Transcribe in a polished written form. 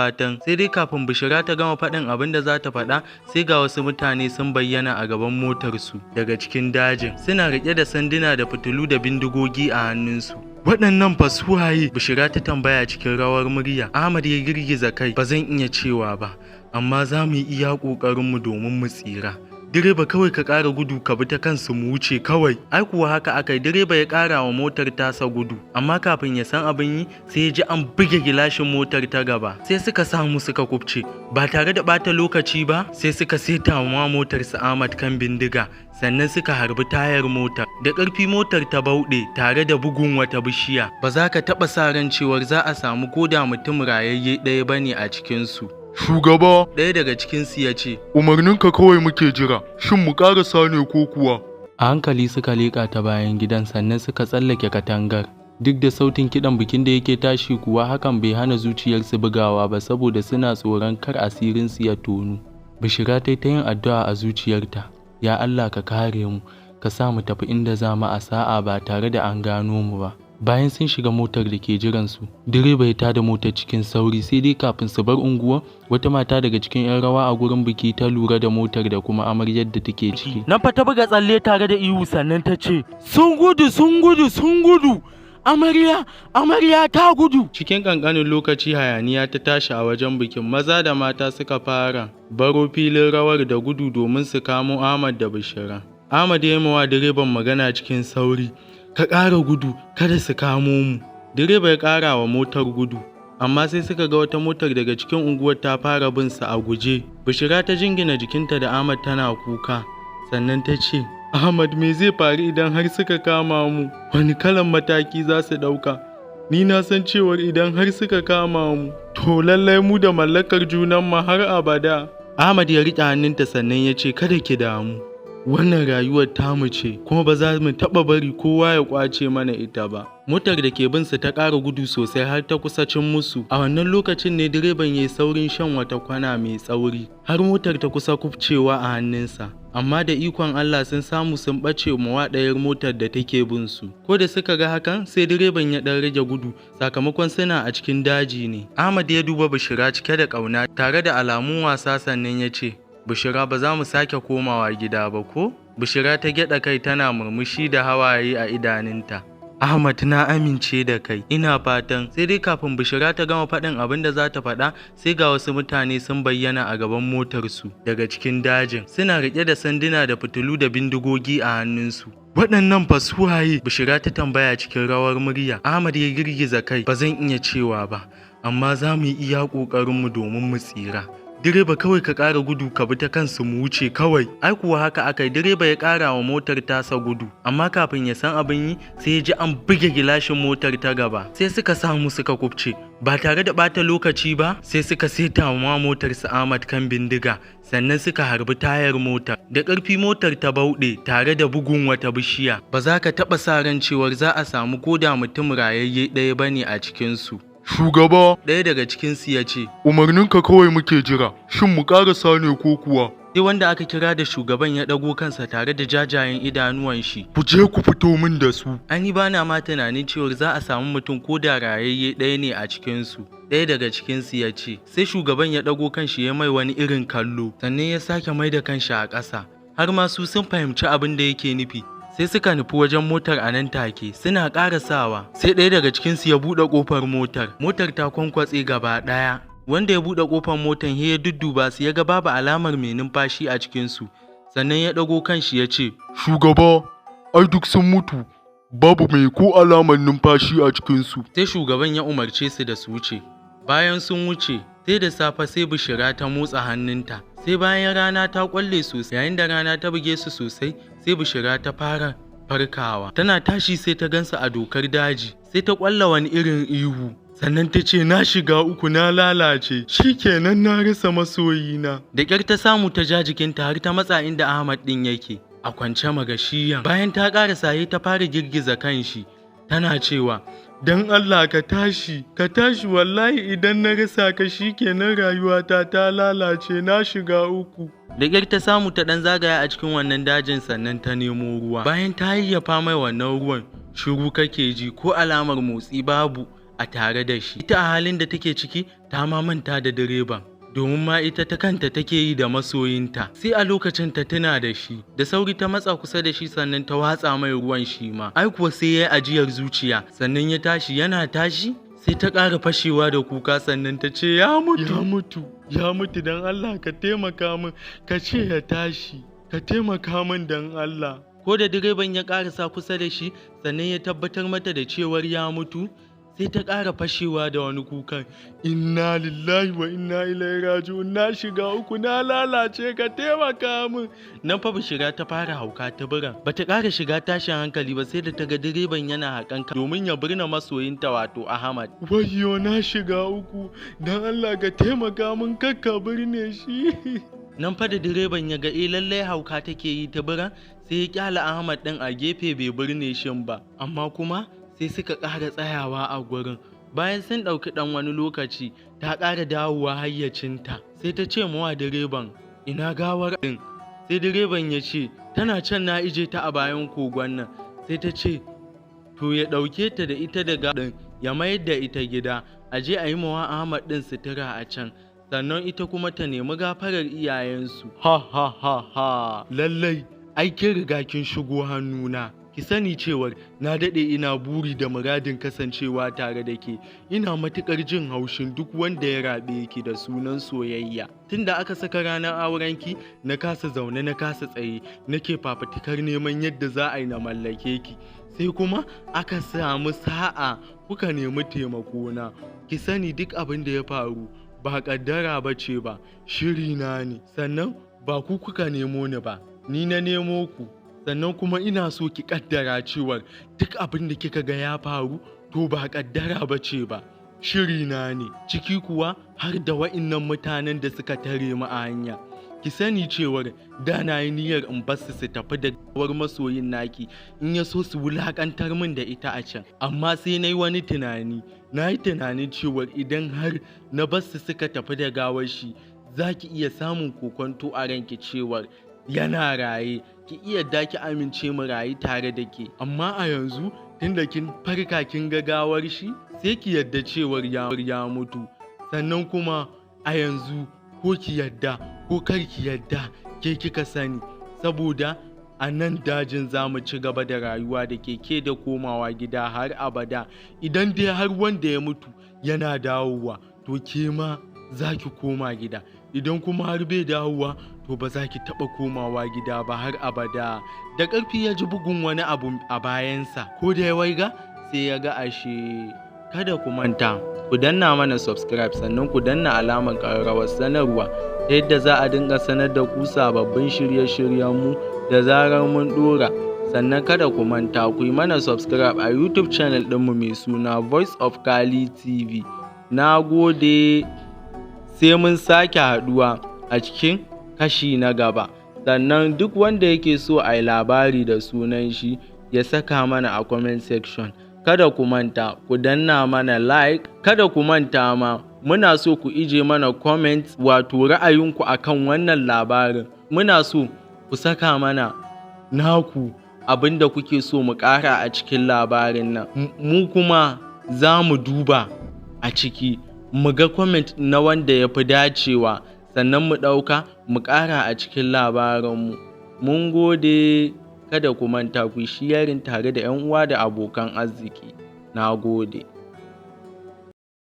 fatan. Sai dai kafin Bishira ta gama faɗin abin da za ta faɗa, sai ga wasu mutane sun bayyana a gaban motarsu daga cikin dajin. Suna riƙe da sanduna da fitilu da bindigogi a hannunsu. Waɗannan fa su waye? Bishira ta tambaya cikin rawar murya. Ahmad ya girgiza kai. Ba zan iya cewa ba, amma za mu yi iya ƙoƙarinmu domin mu tsira. Direba kawai ka ƙara gudu ka bi ta kansu mu wuce kawai. Ai kuwa haka aka yi, direba ya ƙara wa motar tasa gudu, amma kafin ya san abin yi sai ya ji an buge gilashin motar ta gaba. Sai suka samu suka kubce ba tare da ɓata lokaci ba. Sai suka seta wa motar su Ahmad kan bindiga, sannan suka harbi tayar motar. Da ƙarfi motar ta bauɗe tare da bugun wata bishiya. Ba za ka taɓa sa ran cewar za a samu koda mutum rayayye ɗaya bane a cikinsu. Shugaba, ɗaya daga cikinsu ya ce, umarninka kawai muke jira, shin mu ƙarasa ne ko kuwa? A hankali suka leƙa ta bayan gidan, sannan suka tsallake katangar. Duk da sautin kiɗan bikin da yake tashi kuwa, hakan bai hana zuciyarsu bugawa ba, saboda suna tsoron kar asirinsu ya tonu. Bishira ta yi ta yin addu'a a zuciyarta. Ya Allah ka kare mu, ka sa mu tafi inda za mu a sa'a ba tare da an gano mu ba. Bayan sun shiga motar da ke jiransu, direba ya tada motar cikin sauri. Sai dai kafin su bar unguwa, wata mata daga cikin 'yan rawa a gurin biki ta lura da motar da kuma amaryar da take ciki. Nan fa ta buga tsalle tare da ihu, sannan ta ce, sun gudu, sun gudu, sun gudu! Amarya ta gudu! Cikin ƙanƙanin lokaci hayaniya ta tashi a wajen bikin. Maza da mata suka fara baro filin rawar da gudu domin su kamo Ahmad da Bishira. Ahmad ya yi wa direban magana cikin sauri. Ka ƙara gudu, kada su kamo mu. Direba ya ƙara wa motar gudu, amma sai suka ga wata motar daga cikin unguwar ta fara bin su a guje. Bishira ta jingina jikinta da Ahmad tana kuka, sannan ta ce, Ahmad, me zai faru idan har suka kama mu? Wani kalan mataki za su ɗauka? Ni na san cewar idan har suka kama mu, to lallai mu da mallakar junanmu har abada. Ahmad ya riƙe hannunta sannan ya ce, kada ki damu. Wannan rayuwar tamu ce, kuma ba za mu taɓa bari kowa ya ƙwace mana ita ba. Motar da ke bin su ta ƙara gudu sosai har ta kusa cin musu. A wannan lokacin ne direban ya yi saurin shan wata kwana mai tsauri, har motar ta kusa kubcewa a hannunsa. Amma da ikon Allah sun samu sun ɓace wa ɗayar motar da take bin su. Ko da suka ga hakan, sai direban ya ɗan rage gudu, sakamakon suna a cikin daji ne. Ahmad ya duba Bishira cike da ƙauna tare da alamun wasa, sannan ya ce, Bishira, ba za mu sake komawa gida ba ko? Bishira ta gyaɗa kai tana murmushi da hawaye a idanunta. Ahmad, na amince da kai, ina fatan. Sai dai kafin Bishira ta gama faɗin abin da za ta faɗa, sai ga wasu mutane sun bayyana a gaban motarsu daga cikin dajin. Suna riƙe da sanduna da fitilu da bindigogi a hannunsu. Waɗannan fa su waye? Bishira ta tambaya cikin rawar murya. Ahmad ya girgiza kai. Ba zan iya cewa ba, amma za mu yi iya ƙoƙarinmu domin mu tsira. Direba kawai ka ƙara gudu ka bi ta kansu mu wuce kawai. Ai kuwa haka aka yi, direba ya ƙara wa motar tasa gudu, amma kafin ya san abin yi sai ya ji an buge gilashin motar ta gaba. Sai suka samu suka kubce ba tare da ɓata lokaci ba. Sai suka seta wa motar su Ahmad kan bindiga, sannan suka harbi tayar motar. Da ƙarfi motar ta bauɗe tare da bugun wata bishiya. Ba za ka taɓa sa ran cewar za a samu koda mutum rayayye ɗaya bane a cikinsu. Shugaba, ɗaya daga cikinsu ya ce, umarninka kawai muke jira, shin mu ƙarasa ne ko kuwa? Sai wanda aka kira da shugaban ya ɗago kansa tare da jajayen idanuwan shi. Ku je ku fito min da su. Ani ba na ma tunanin cewar za a samu mutum ko da rayayye ɗaya ne a cikinsu. Ɗaya daga cikinsu ya ce. Sai shugaban ya ɗago kanshi ya mai wani irin kallo, sannan ya sake mai da kanshi a ƙasa. Har ma su sun fahimci abin da yake nufi. Sai suka nufi wajen motar a nan take, suna ƙarasawa. Sai ɗaya daga cikinsu ya buɗe ƙofar motar. Motar ta kwankwatse gaba ɗaya. Wanda ya buɗe ƙofar motar ya dudduba su, ya ga babu alamar mai numfashi a cikinsu. Sannan ya ɗago kanshi ya ce, Shugaba, ai duk sun mutu, babu mai ko alamar numfashi a cikinsu. Sai shugaban ya umarce su da su wuce. Bayan sun wuce, sai da safe sai Bishira ta motsa hannunta. Sai bayan rana ta ƙwalle sosai, yayin da rana ta buge su sosai, sai Bishira ta fara farkawa. Tana tashi sai ta gansa a dokar daji, sai ta ƙwalla wani irin ihu. Sannan ta ce, na shiga uku, na lalace, shikenan na rasa masoyina. Da ƙyar ta samu ta ja jikinta har ta matsa inda Ahmad ɗin yake, a kwance magashiyan. Bayan ta ƙara saye ta fara girgiza kanshi, tana cewa, don Allah ka tashi wallahi idan na rasa ka shikenan rayuwata ta lalace, na shiga uku. Da ƙyar ta samu ta ɗan zagaya a cikin wannan dajin, sannan ta nemo ruwa. Bayan ta yayyafa mai wannan ruwan, shiru kake ji, ko alamar motsi babu a tare da shi. Ita a halin da take ciki ta ma manta da direban, domin ma ita ta kanta take yi da masoyinta. Sai a lokacin ta tuna da shi, da sauri ta matsa kusa da shi sannan ta watsa mai ruwan shi ma. Ai kuwa sai ya yi ajiyar zuciya, sannan ya tashi, yana tashi sai ta ƙara fashewa da kuka sannan ta ce ya mutu don Allah ka taimaka min, ka ce ya tashi, ka taimaka min don Allah. Ko da direban ya ƙarasa kusa da shi sannan ya tabbatar mata da cewar ya mutu, sai ta ƙara fashewa da wani kukan, inna lillahi wa inna ilaihi raji'un, na shiga uku, na lalace, ka taimaka min. Nan fa Bishira ta fara hauka ta biran, bata ƙara shiga tashin hankali ba sai da ta ga direban yana haƙan domin ya birna masoyinta wato Ahmad. Wayyo na shiga uku, dan Allah ka taimaka min, kar ka birne shi. Nan fa da direban ya ga lallai hauka take yi ta biran, sai ya kyala Ahmad ɗin a gefe bai birne shin ba, amma kuma sai suka ƙara tsayawa a gurin. Bayan sun ɗauki ɗan wani lokaci, ta ƙara dawowa hayyacinta, sai ta ce mawa direban, ina gawar ɗin? Sai direban ya ce, tana can, na ije ta a bayan kogon nan. Sai ta ce, to ya ɗauke ta da ita da ɗin ya mayar da ita gida, a je a yi mawa Ahmad ɗin sutura a can, sannan ita kuma ta nemi gafarar iyayensu. Ha, lallai ai kin riga kin shigo hannuna. Ki sani cewar na daɗe ina buri da muradin kasancewa tare da ke. Ina matuƙar jin haushin duk wanda ya raɓe ki da sunan soyayya. Tunda aka saka ranar aurenki, na kasa zaune na kasa tsaye, nake fafutukar neman yadda za a yi na mallake ki. Sai kuma aka samu sa'a kuka nemi taimakona. Ki sani duk abin da ya faru ba ƙaddara ba ce ba, shiri na ne. Sannan ba ku kuka nemo ni ba, ni na nemo ku. Sannan kuma ina so ki kaddara cewar duk abin da kika ga ya faru to ba kaddara ba ce ba, shiri na ne, ciki kuwa har da wa'innan mutanen da suka tare mu a hanya. Ki sani cewar da na yi niyyar in bar su tafi da gawar masoyin naki, in ya so su wulakantar min da ita a can, amma sai na yi wani tunani, na yi tunanin cewar idan har na bar su suka tafi da gawar shi, za ki iya samun kokonto a ranki cewar yana raye, ki iya ki amince mu rayu tare da ke. Amma a yanzu tunda kin farka kin ga gawar shi, sai ki yadda cewar ya mutu. Sannan kuma a yanzu ko ki yadda ko kar ki yadda, ke kika sani, saboda a nan dajin za mu ci gaba da rayuwa da ke da komawa gida har abada. Idan dai har wanda ya mutu yana dawowa, to ke ma za ki koma gida. Idan kuma har bai dawowa, to ba za ki taɓa komawa gida ba har abada. Da ƙarfi ya ji bugun wani abu a bayansa, ko da ya waiga sai ya ga ashe. Kada ku manta, ku danna mana subscribe sannan ku danna alamar ƙararrawar sanarwa, ta yadda za a dinga sanar da ku sababbin shirye-shiryenmu da zarar mun ɗora. Sannan kada ku manta ku yi mana subscribe a YouTube channel ɗinmu mai suna Voice of Kali TV. Na gode, sai mun sake haɗuwa a cikin kashi na gaba. Sannan duk wanda yake so a yi labari da sunan shi, ya saka mana a comment section. Kada ku manta ku danna mana like, kada ku manta ma muna so ku ije mana comment wato ra'ayinku akan wannan labarin. Muna so ku saka mana naku abinda kuke so mu ƙara a cikin labarin nan, mu kuma za mu duba a ciki mu ga comment na wanda ya fi dacewa, sannan mu ɗauka mu ƙara a cikin labarinmu. Mun gode, kada ku manta ku sharing tare da 'yan uwa da abokan arziki. Na gode.